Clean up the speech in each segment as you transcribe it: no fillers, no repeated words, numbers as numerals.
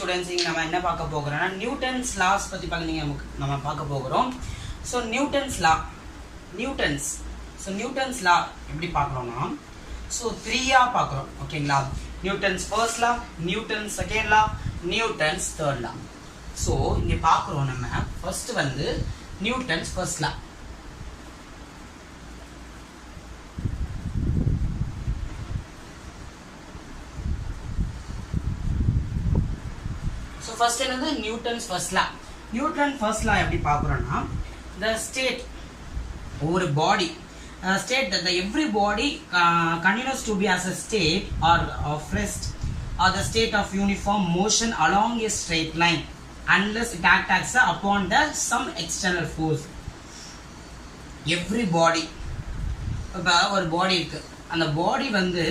Students இங்கே நம்ம என்ன பார்க்க போகிறோம்னா நியூட்டன்ஸ் லாஸ் பற்றி நம்ம பார்க்க போகிறோம். ஸோ நியூட்டன்ஸ் லா எப்படி பார்க்குறோம்னா ஸோ 3ஆ பார்க்குறோம். ஓகேங்களா? Newton's first law, Newton's second law, Newton's third law. So இங்கே பார்க்குறோம் நம்ம ஃபர்ஸ்ட் வந்து Newton's first law. So first என்னது Newton's first law. Newton first law எப்படி பார்க்குறோம்னா the state ஒரு body state that every body continues to be as a state or of rest or the state of uniform motion along a straight line unless it acts upon the some external force. every body இப்போ ஒரு பாடி இருக்கு, அந்த பாடி வந்து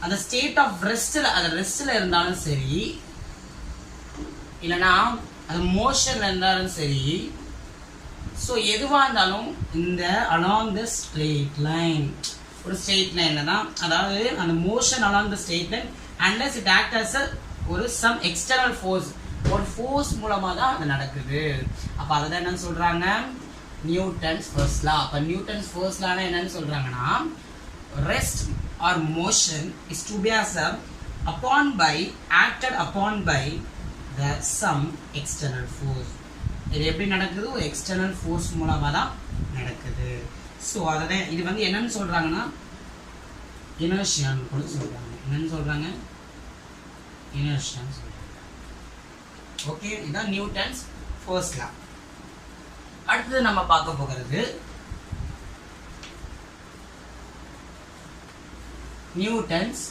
அந்த state of ரெஸ்ட்ல இருந்தாலும் சரி இல்லைன்னா அது மோஷன்ல இருந்தாலும் சரி, ஸோ எதுவாக இருந்தாலும் இந்த அலாங் த ஸ்ட்ரெயிட் லைன், ஒரு ஸ்ட்ரெயிட் லைனில் தான், அதாவது அந்த motion along the straight line unless it act as ஒரு சம் எக்ஸ்டர்னல் ஃபோர்ஸ், ஒரு ஃபோர்ஸ் மூலமாக தான் அது நடக்குது. அப்போ அதை தான் என்னன்னு சொல்கிறாங்க நியூட்டன்ஸ் ஃபர்ஸ்ட் லா. அப்போ நியூட்டன்ஸ் ஃபர்ஸ்ட் லானா என்னன்னு சொல்கிறாங்கன்னா rest or motion is to be as acted upon by the some external force. இது எப்படி நடக்குது? ஒரு எக்ஸ்டர்னல் ஃபோர்ஸ் மூலமாக தான் நடக்குது. ஸோ அதை இது வந்து என்னன்னு சொல்கிறாங்கன்னா இனர்ஷியான்னு கூட சொல்கிறாங்க. என்னன்னு சொல்கிறாங்க? இனர்ஷியான்னு சொல்கிறாங்க. ஓகே, இதுதான் நியூட்டன்ஸ் ஃபர்ஸ்ட் லா. அடுத்தது நம்ம பார்க்க போகிறது நியூட்டன்ஸ்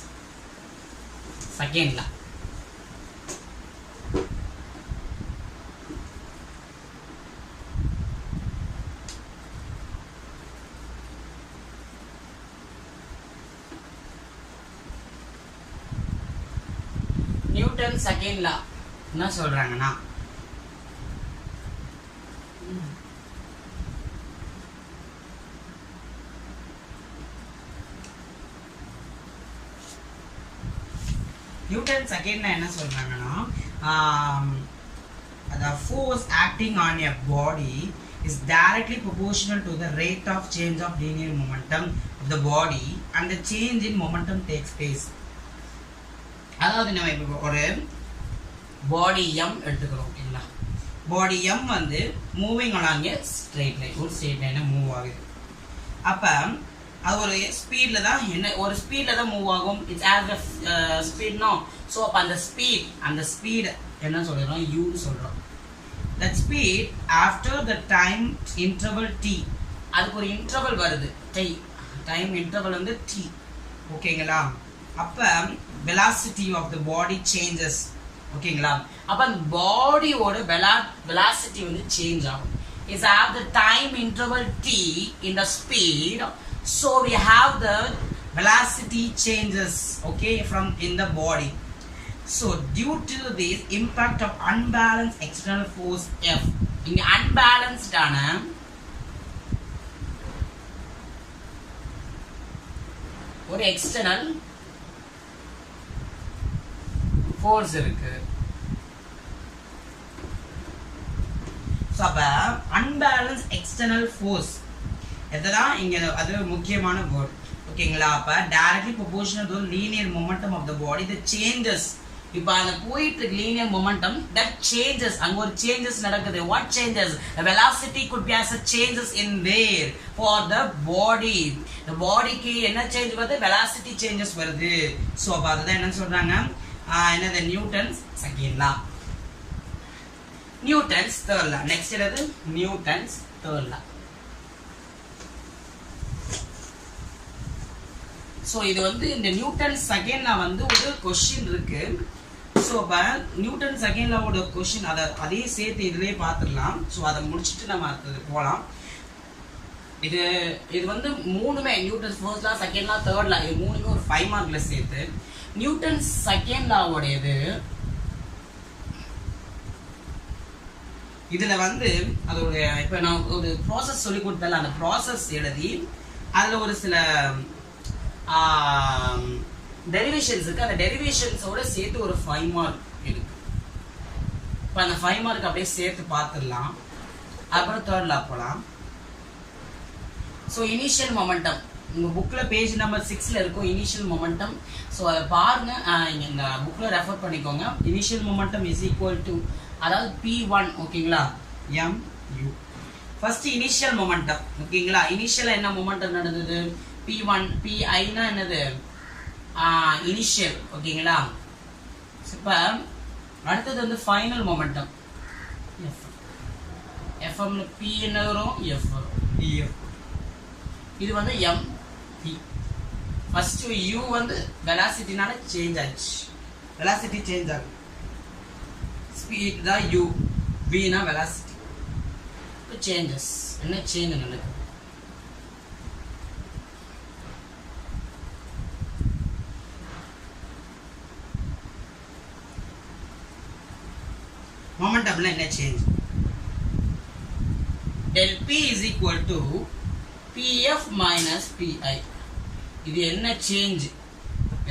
செகண்ட் லா. நியூட்டன் செகண்ட் லா என்ன சொல்றாங்கன்னா நியூட்டன் செகண்ட் லா என்ன சொல்றாங்கன்னா the force acting on a body is directly proportional to the rate of change of linear momentum of the body and the change in momentum takes place. அதாவது நம்ம இப்போ ஒரு பாடி M எடுத்துக்கிறோம். ஓகேங்களா? பாடி M வந்து moving along ஏ straight line, ஒரு straight லைனை move ஆகுது. அப்போ அது ஒரு ஸ்பீடில் தான் ஒரு ஸ்பீடில் தான் மூவ் ஆகும். இட்ஸ் ஆஸ் அ ஸ்பீட்னோ. ஸோ அப்போ அந்த ஸ்பீடு என்ன சொல்கிறோம்? யூன்னு சொல்கிறோம். That speed after the time interval T, அதுக்கு ஒரு இன்டர்வல் வருது, டைம் இன்டர்வல் வந்து டி. ஓகேங்களா? அப்போ velocity of the body changes. ஓகேங்களா? அப்போ அந்த பாடியோட velocity வந்து சேஞ்ச் ஆகும். is at the time interval t in the speed, so we have the velocity changes, okay, from in the body. So due to this impact of unbalanced external force F, இங்க unbalanced ஆன ஒரு external force இருக்கு. So அப்போ unbalance external force எதுதான் இங்கே அது முக்கியமான word. ஓகேங்களா? அப்போ directly proportional to linear momentum of the body the changes. இப்போ அந்த போயிட்டு இருக்கு லீனியர் மொமெண்டம், தட் சேஞ்சஸ், அங்கே ஒரு சேஞ்சஸ் நடக்குது. What changes? Velocity could be as a changes in where for the body. இந்த பாடிக்கு என்ன சேஞ்ச் வருது? வெலாசிட்டி சேஞ்சஸ் வருது. ஸோ அப்போ அதுதான் என்னன்னு சொல்றாங்க, என்னது Newton's second law. Newton's third law. Next என்னது? Newton's third law. ஸோ இது வந்து இந்த நியூட்டன்ஸ் செகண்ட் லா வந்து ஒரு கொஸ்டின் இருக்கு. ஸோ அப்போ நியூட்டன் செகண்ட் லாவோட கொஸ்டின் அதே சேர்த்து இதுலேயே பார்த்துடலாம். ஸோ அதை முடிச்சுட்டு நம்ம அடுத்தது போகலாம். இது வந்து மூணுமே நியூட்டன்ஸ் ஃபர்ஸ்ட் லா, செகண்ட் லா, தேர்ட் லா, இது மூணுமே ஒரு 5 மார்க்ல சேர்த்து. நியூட்டன் செகண்ட் லாவோடையது இதுல வந்து அதோட இப்ப நான் ஒரு ப்ராசஸ் சொல்லி கொடுத்தல, அந்த ப்ராசஸ் எழுதி அதுல ஒரு சில டெரிவேஷன்ஸ் இருக்கு. அந்த டெரிவேஷன்ஸோட சேர்த்து ஒரு 5 மார்க் இருக்கு. இப்போ அந்த 5 மார்க் அப்படியே சேர்த்து பார்த்துடலாம். அப்புறம் தேர்ட் லா போகலாம். ஸோ இனிஷியல் மொமெண்டம் உங்கள் புக்கில் பேஜ் நம்பர் 6ல் இருக்கும் இனிஷியல் மொமெண்டம். ஸோ அதை பாருங்கள், இந்த புக்கில் ரெஃபர் பண்ணிக்கோங்க. Initial momentum is equal to, அதாவது P1 ஓகேங்களா, mu. ஃபர்ஸ்ட் இனிஷியல் மொமெண்டம் ஓகேங்களா. இனிஷியல் என்ன மொமெண்டம் நடந்தது, P1 Piனா என்னது, இனிஷியல் ஓகேங்களா. இப்போ அடுத்தது வந்து ஃபைனல் மொமெண்டம் எஃப்எம்ல P என்ன வரும், F வரும், EF. இது வந்து MP. ஃபர்ஸ்ட் U வந்து வெலாசிட்டினால சேஞ்ச் ஆச்சு, வெலாசிட்டி சேஞ்ச் ஆகும். ஸ்பீட் தான் U, V னா வெலாசிட்டி. சேஞ்சஸ் என்ன சேஞ்ச் நடக்குது, மொமெண்டம்ல என்ன change. del P is equal to PF minus PI. இது என்ன சேஞ்ச்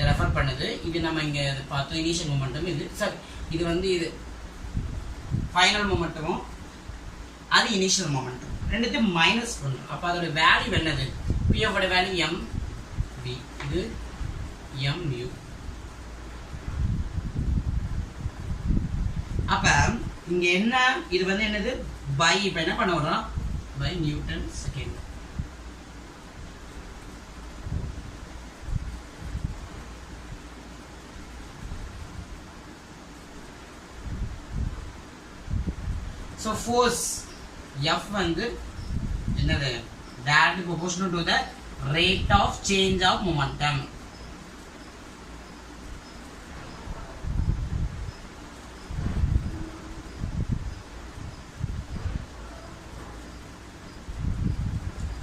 ரெஃபர் பண்ணுது. இது நம்ம இங்க பார்த்தோம் இனிஷியல் மொமெண்டம். இது சார் இது வந்து இது ஃபைனல் மொமெண்டமும் அது இனிஷியல் மொமெண்டம் ரெண்டுத்தையும் மைனஸ் பண்ணும். அப்போ அதோட வேல்யூ என்னது, PF ஓட வேல்யூ MV, இது MU. அப்ப இங்க என்ன, இது வந்து என்னது பை, இப்ப என்ன பண்ண வரோம், by Newton second. So force F வந்து என்னது, directly proportional to the rate of change of momentum.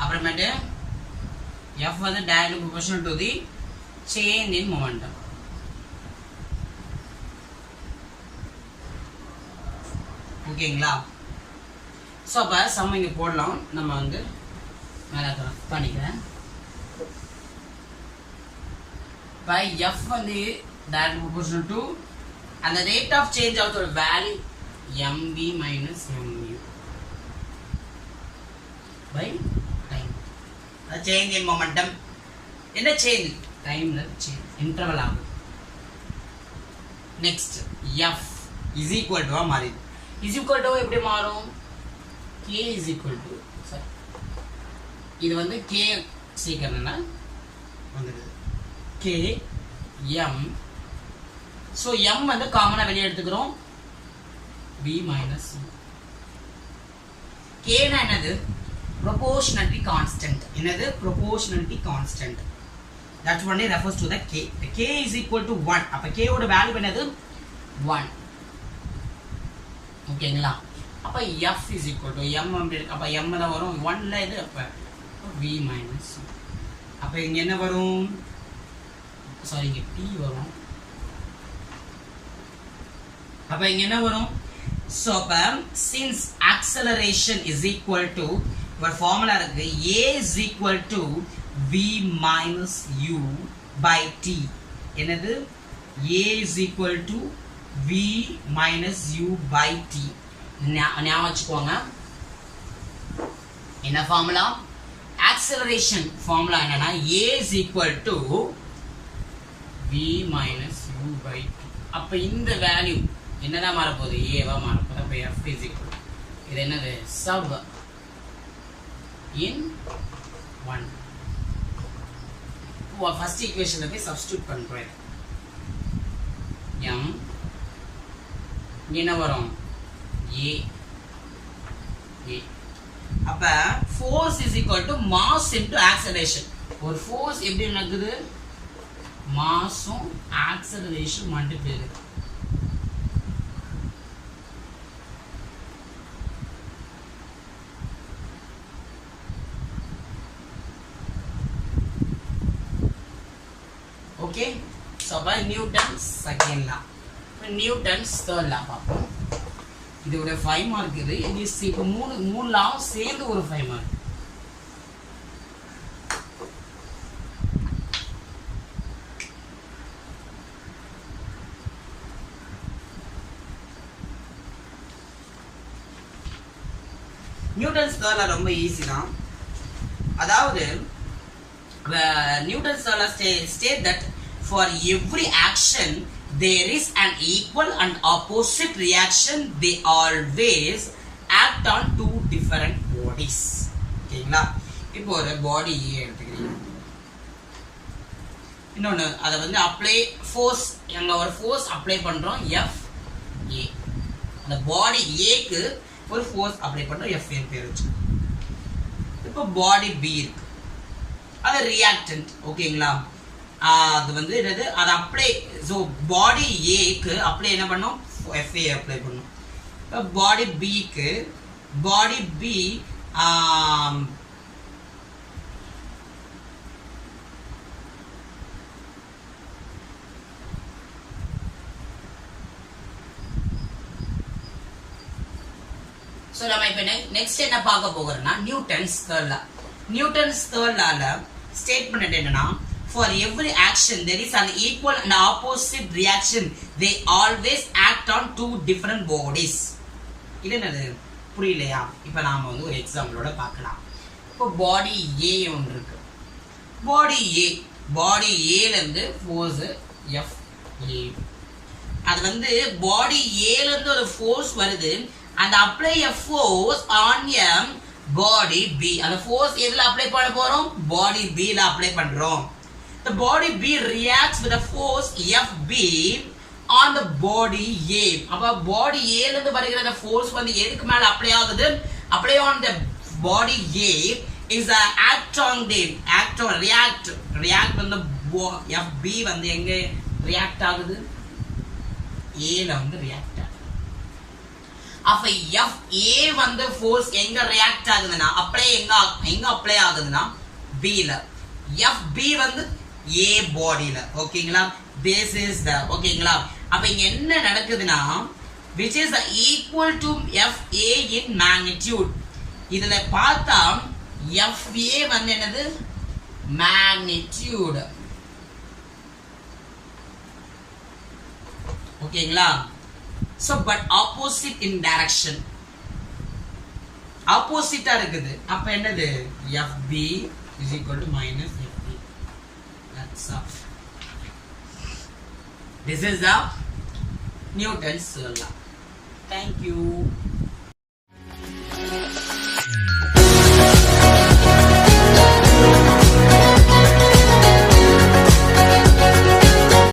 அப்புறமேட்டு F வந்து directly proportional to the change in momentum. ஓகேங்களா. ஸோ அப்போ சம் இங்கே போடலாம். நம்ம வந்து மேலே பண்ணிக்கிறேன். பை F வந்து directly proportional to அந்த rate of change of the value MV minus MU by time. The change in momentum. என்ன சேஞ்ச், டைம்ல சேஞ்ச், இன்டர்வல் ஆகும். Next F is equal to மாறிது. is equal to எப்படி மாறும், K is equal to, sorry இது வந்து K சீக்கிரம்னா வந்துடுது K M. So M வந்து காமனாக வெளியே எடுத்துக்கிறோம், V minus U. K னா என்னது, proportionality constant. என்னது, proportionality constant. That only refers to the K. The K is equal to 1. அப்ப K ஓட வேல்யூ என்னது 1. ஓகேங்களா. அப்ப F is equal to M அப்படி இருக்கு. அப்ப M தான் வரும் 1ல இது. அப்ப V minus U. அப்ப இங்க என்ன வரும், சாரி இங்க P வரும். அப்ப இங்க என்ன வரும், so அப்ப since acceleration is equal to, ஒரு ஃபார்முலா இருக்கு, A is equal to V minus U by T. என்னது, A is equal to V minus U by T. ஞாபகம் வச்சுக்கோங்க. என்ன ஃபார்முலா, ஆக்சலரேஷன் ஃபார்முலா என்னன்னா A is equal to V minus U by T. அப்ப இந்த value என்னதான் மாறப்போகுது, ஏவா மாறப்போகுது. அப்ப F is equal to, இது என்னது, sub in 1. ஃபர்ஸ்ட் ஈக்குவேஷன்ல போய் சப்ஸ்டிட்யூட் பண்றேன். M என்ன வரும், A. அப்ப force is equal to mass into acceleration. ஒரு force எப்படி நடக்குது, மாஸும் ஆக்சலரேஷன் மல்டிப்ளை. ஓகே. ஸோ அப்போ Newton's second law, Newton's third லா பார்ப்போம். இதோட 5 மார்க் இது. இப்போ மூணு லாவும் சேர்ந்து ஒரு 5 மார்க். நியூட்டன்ஸ் தேர்ட் லா ரொம்ப ஈஸி தான். அதாவது Newton's third law state that for every action there is an equal and opposite reaction. They always act on two different bodies. ஓகேங்களா? இப்போ ஒரு பாடி எடுத்துக்கிறீங்க, இன்னொன்று அதை வந்து அப்ளை ஃபோர்ஸ், எங்க ஒரு ஃபோர்ஸ் அப்ளை பண்றோம் எஃப் ஏ. அந்த பாடி ஏக்கு ஒரு ஃபோர்ஸ் அப்ளை பண்றோம் எஃப் ஏ பேர் வச்சு. இப்போ பாடி பி இருக்கு, அது ரியாக்டன்ட். ஓகேங்களா? அது வந்து என்னது, அது அப்ளை, ஸோ பாடி ஏக்கு அப்ளை என்ன பண்ணோம், எஃப் ஏ அப்ளை பண்ணோம். இப்போ பாடி பிக்கு, பாடி பி ஸோ நம்ம இப்போ நெக்ஸ்ட் என்ன பார்க்க போகிறோம்னா Newton's third law. Newton's third லால ஸ்டேட்மெண்ட் என்னன்னா, for every action there is an equal and opposite reaction. They always act on two different bodies. இது என்னது புரியலையா? இப்போ நாம வந்து ஒரு எக்ஸாம்பிளோட பார்க்கலாம். இப்போ பாடி ஏ ஒன்று இருக்கு. பாடி ஏல இருந்து ஃபோர்ஸ் எஃப் ஏ. அது வந்து பாடி ஏல இருந்து ஒரு ஃபோர்ஸ் வருது, and apply a force on a body B. அந்த force எதுல அப்ளை பண்ண போறோம், பாடி B ல அப்ளை பண்றோம். The body B reacts with a force FB on the body A. அப்ப பாடி A ல இருந்து வருகிற அந்த force வந்து எதுக்கு மேல அப்ளை ஆகுது, apply on the body A is a act on react வந்து FB வந்து எங்க ரியாக்ட் ஆகுது, A ல வந்து ரியாக்ட். அப்ப எஃப் ஏ வந்து ஃபோர்ஸ் எங்க ரியாக்ட் ஆகுதுன்னா அப்ளை எங்க அப்ளை ஆகுதுன்னா பி ல. எஃப் பி வந்து ஏ பாடியில. ஓகேங்களா? திஸ் இஸ் த, ஓகேங்களா? அப்ப இங்க என்ன நடக்குதுன்னா, which is equal to FA in magnitude. இதுல பார்த்தா FA வந்து என்னது, magnitude. ஓகேங்களா? So but opposite in direction, opposite இருக்குது. அப்ப என்னது, FB is equal to minus FB. That's all. This is the Newton's law. Thank you.